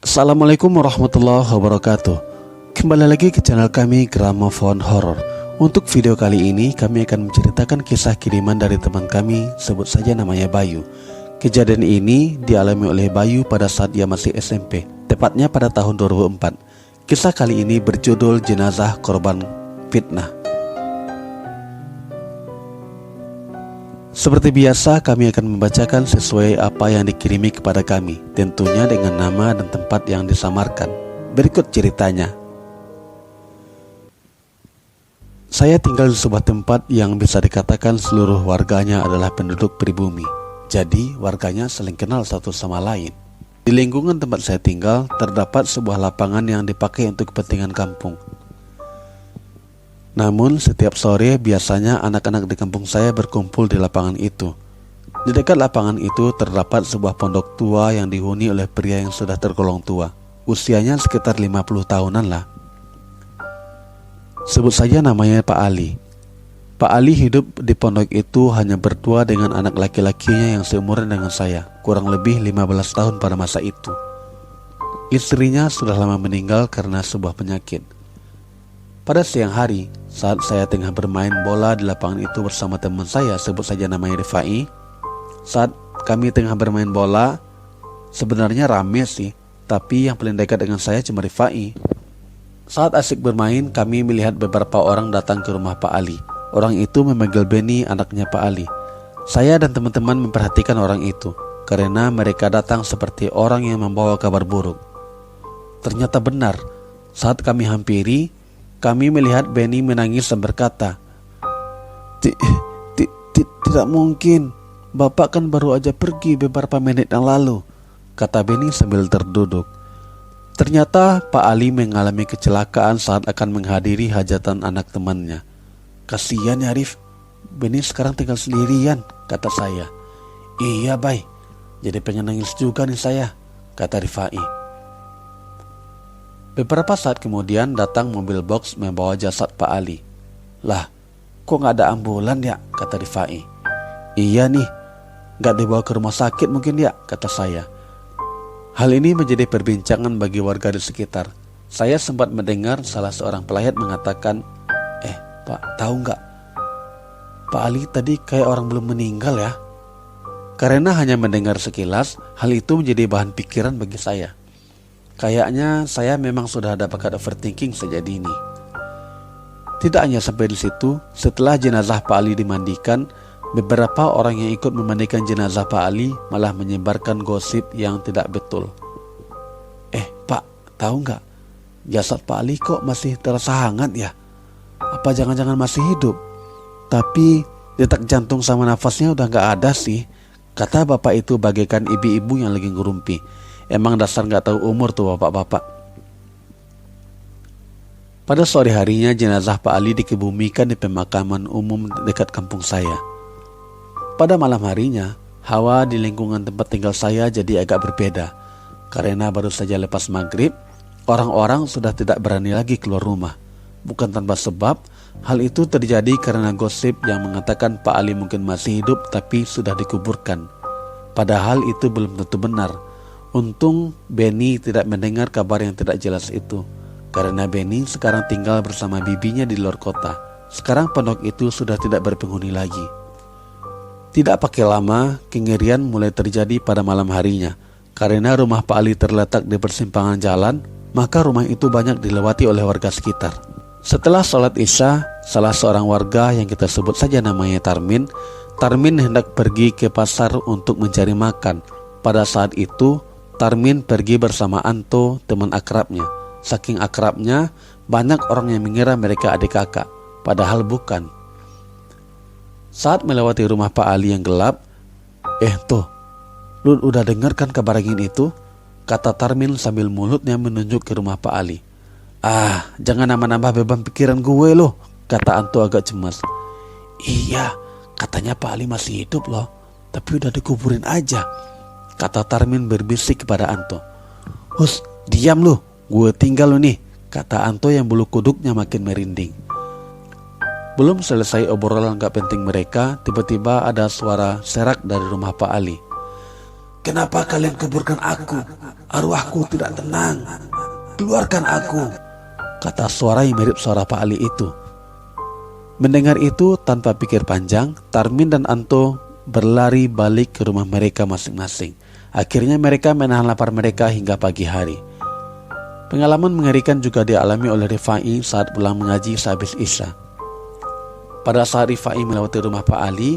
Assalamualaikum warahmatullahi wabarakatuh. Kembali lagi ke channel kami Gramophone Horror. Untuk video kali ini kami akan menceritakan kisah kiriman dari teman kami, sebut saja namanya Bayu. Kejadian ini dialami oleh Bayu pada saat dia masih SMP, tepatnya pada tahun 2004. Kisah kali ini berjudul Jenazah Korban Fitnah. Seperti biasa, kami akan membacakan sesuai apa yang dikirimi kepada kami, tentunya dengan nama dan tempat yang disamarkan. Berikut ceritanya. Saya tinggal di sebuah tempat yang bisa dikatakan seluruh warganya adalah penduduk pribumi. Jadi, warganya saling kenal satu sama lain. Di lingkungan tempat saya tinggal, terdapat sebuah lapangan yang dipakai untuk kepentingan kampung. Namun setiap sore biasanya anak-anak di kampung saya berkumpul di lapangan itu. Di dekat lapangan itu terdapat sebuah pondok tua yang dihuni oleh pria yang sudah tergolong tua. Usianya sekitar 50 tahunan lah. Sebut saja namanya Pak Ali. Pak Ali hidup di pondok itu hanya berdua dengan anak laki-lakinya yang seumuran dengan saya, kurang lebih 15 tahun pada masa itu. Istrinya sudah lama meninggal karena sebuah penyakit. Pada siang hari, saat saya tengah bermain bola di lapangan itu bersama teman saya, sebut saja namanya Rifai. Saat kami tengah bermain bola, sebenarnya rame sih, tapi yang paling dekat dengan saya cuma Rifai. Saat asik bermain, kami melihat beberapa orang datang ke rumah Pak Ali. Orang itu memanggil Benny, anaknya Pak Ali. Saya dan teman-teman memperhatikan orang itu, karena mereka datang seperti orang yang membawa kabar buruk. Ternyata benar, saat kami hampiri, kami melihat Benny menangis dan berkata, "Tidak mungkin, Bapak kan baru aja pergi beberapa menit yang lalu," kata Benny sambil terduduk. Ternyata Pak Ali mengalami kecelakaan saat akan menghadiri hajatan anak temannya. "Kasihan ya Arif, Benny sekarang tinggal sendirian," kata saya. "Iya Bay, jadi pengen nangis juga nih saya," kata Rifai. Beberapa saat kemudian datang mobil box membawa jasad Pak Ali. "Lah, kok gak ada ambulan ya?" kata Rifai. "Iya nih, gak dibawa ke rumah sakit mungkin ya," kata saya. Hal ini menjadi perbincangan bagi warga di sekitar. Saya sempat mendengar salah seorang pelayat mengatakan, "Pak, tahu gak, Pak Ali tadi kayak orang belum meninggal ya." Karena hanya mendengar sekilas, hal itu menjadi bahan pikiran bagi saya. Kayaknya saya memang sudah ada bakat overthinking sejak dini. Tidak hanya sampai di situ, setelah jenazah Pak Ali dimandikan, beberapa orang yang ikut memandikan jenazah Pak Ali malah menyebarkan gosip yang tidak betul. "Pak, tahu nggak? Jasad Pak Ali kok masih terasa hangat ya? Apa jangan-jangan masih hidup? Tapi detak jantung sama nafasnya udah nggak ada sih," kata bapak itu bagaikan ibu-ibu yang lagi ngerumpi. Emang dasar gak tahu umur tuh bapak-bapak. Pada sore harinya jenazah Pak Ali dikebumikan di pemakaman umum dekat kampung saya. Pada malam harinya, hawa di lingkungan tempat tinggal saya jadi agak berbeda. Karena baru saja lepas maghrib, orang-orang sudah tidak berani lagi keluar rumah. Bukan tanpa sebab, hal itu terjadi karena gosip yang mengatakan Pak Ali mungkin masih hidup tapi sudah dikuburkan. Padahal itu belum tentu benar. Untung Benny tidak mendengar kabar yang tidak jelas itu, karena Benny sekarang tinggal bersama bibinya di luar kota. Sekarang pondok itu sudah tidak berpenghuni lagi. Tidak pakai lama, kengerian mulai terjadi pada malam harinya. Karena rumah Pak Ali terletak di persimpangan jalan, maka rumah itu banyak dilewati oleh warga sekitar. Setelah sholat Isya, salah seorang warga yang kita sebut saja namanya Tarmin hendak pergi ke pasar untuk mencari makan. Pada saat itu, Tarmin pergi bersama Anto, teman akrabnya. Saking akrabnya, banyak orang yang mengira mereka adik kakak, padahal bukan. Saat melewati rumah Pak Ali yang gelap, "Tuh, lu udah dengar kan kabar angin itu?" kata Tarmin sambil mulutnya menunjuk ke rumah Pak Ali. Jangan nambah-nambah beban pikiran gue loh," kata Anto agak cemas. "Iya, katanya Pak Ali masih hidup loh, tapi udah dikuburin aja," kata Tarmin berbisik kepada Anto. "Hus, diam lu, gue tinggal lu nih," kata Anto yang bulu kuduknya makin merinding. Belum selesai obrolan gak penting mereka, tiba-tiba ada suara serak dari rumah Pak Ali. "Kenapa kalian kuburkan aku? Arwahku tidak tenang. Keluarkan aku," kata suara yang mirip suara Pak Ali itu. Mendengar itu, tanpa pikir panjang, Tarmin dan Anto berlari balik ke rumah mereka masing-masing. Akhirnya mereka menahan lapar mereka hingga pagi hari. Pengalaman mengerikan juga dialami oleh Rifai saat pulang mengaji sehabis Isya. Pada saat Rifai melewati rumah Pak Ali,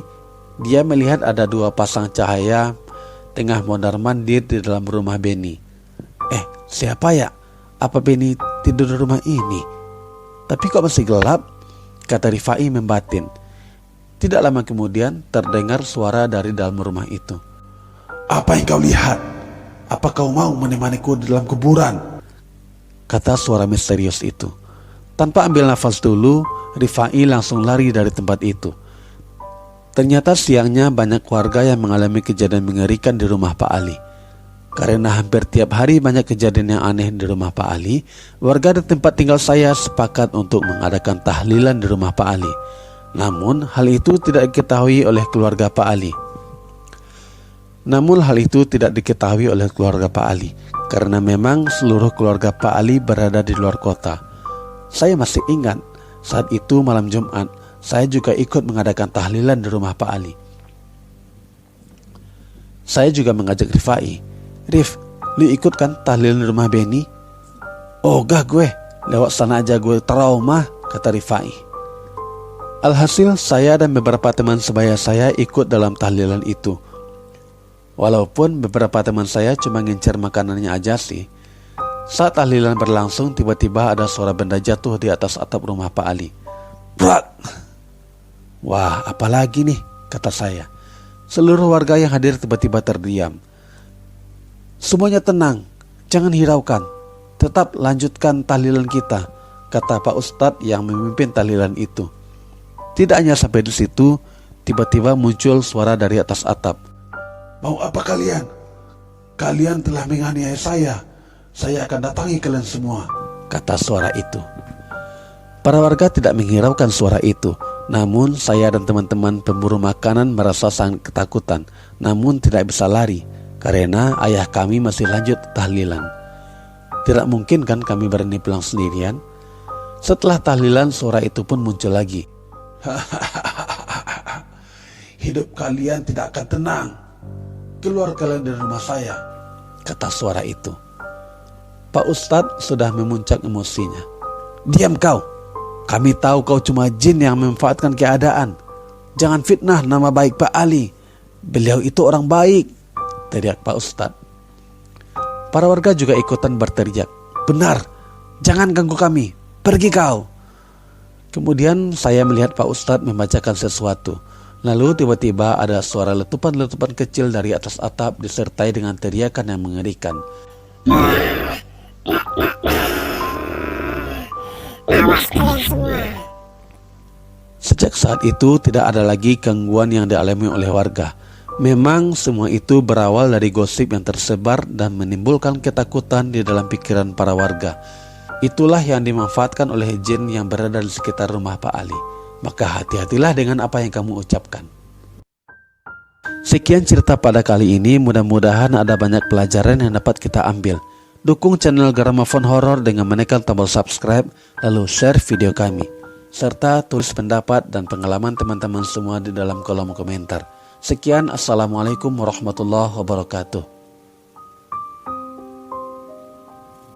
dia melihat ada dua pasang cahaya tengah mondar-mandir di dalam rumah Beni. Siapa ya? Apa Beni tidur di rumah ini? Tapi kok masih gelap? Kata Rifai membatin. Tidak lama kemudian terdengar suara dari dalam rumah itu. "Apa yang kau lihat? Apa kau mau menemaniku di dalam kuburan?" Kata suara misterius itu. Tanpa ambil nafas dulu, Rifai langsung lari dari tempat itu. Ternyata siangnya banyak warga yang mengalami kejadian mengerikan di rumah Pak Ali. Karena hampir tiap hari banyak kejadian yang aneh di rumah Pak Ali, warga di tempat tinggal saya sepakat untuk mengadakan tahlilan di rumah Pak Ali. Namun hal itu tidak diketahui oleh keluarga Pak Ali. Karena memang seluruh keluarga Pak Ali berada di luar kota. Saya masih ingat, saat itu malam Jumat, saya juga ikut mengadakan tahlilan di rumah Pak Ali. Saya juga mengajak Rifai. "Rif, lu ikut kan tahlilan di rumah Beni?" "Oh gak gue, lewat sana aja gue trauma," kata Rifai. Alhasil saya dan beberapa teman sebaya saya ikut dalam tahlilan itu. Walaupun beberapa teman saya cuma ngincer makanannya aja sih. Saat tahlilan berlangsung, tiba-tiba ada suara benda jatuh di atas atap rumah Pak Ali. "Brak!" "Wah, apalagi nih?" kata saya. Seluruh warga yang hadir tiba-tiba terdiam. "Semuanya tenang, jangan hiraukan. Tetap lanjutkan tahlilan kita," kata Pak Ustadz yang memimpin tahlilan itu. Tidak hanya sampai di situ, tiba-tiba muncul suara dari atas atap. "Mau apa kalian? Kalian telah menganiaya saya. Saya akan datangi kalian semua," kata suara itu. Para warga tidak menghiraukan suara itu. Namun saya dan teman-teman pemburu makanan merasa sangat ketakutan. Namun tidak bisa lari, karena ayah kami masih lanjut tahlilan. Tidak mungkin kan kami berani pulang sendirian. Setelah tahlilan, suara itu pun muncul lagi. "Hidup kalian tidak akan tenang. Keluar kalian dari rumah saya," kata suara itu. Pak Ustadz sudah memuncak emosinya. "Diam kau. Kami tahu kau cuma jin yang memanfaatkan keadaan. Jangan fitnah nama baik Pak Ali. Beliau itu orang baik," teriak Pak Ustadz. Para warga juga ikutan berteriak. "Benar, jangan ganggu kami. Pergi kau." Kemudian saya melihat Pak Ustadz membacakan sesuatu. Lalu tiba-tiba ada suara letupan-letupan kecil dari atas atap disertai dengan teriakan yang mengerikan. "Awas kalian semua." Sejak saat itu tidak ada lagi gangguan yang dialami oleh warga. Memang semua itu berawal dari gosip yang tersebar dan menimbulkan ketakutan di dalam pikiran para warga. Itulah yang dimanfaatkan oleh jin yang berada di sekitar rumah Pak Ali. Maka hati-hatilah dengan apa yang kamu ucapkan. Sekian cerita pada kali ini, mudah-mudahan ada banyak pelajaran yang dapat kita ambil. Dukung channel Gramafon Horor dengan menekan tombol subscribe, lalu share video kami, serta tulis pendapat dan pengalaman teman-teman semua di dalam kolom komentar. Sekian, assalamualaikum warahmatullahi wabarakatuh.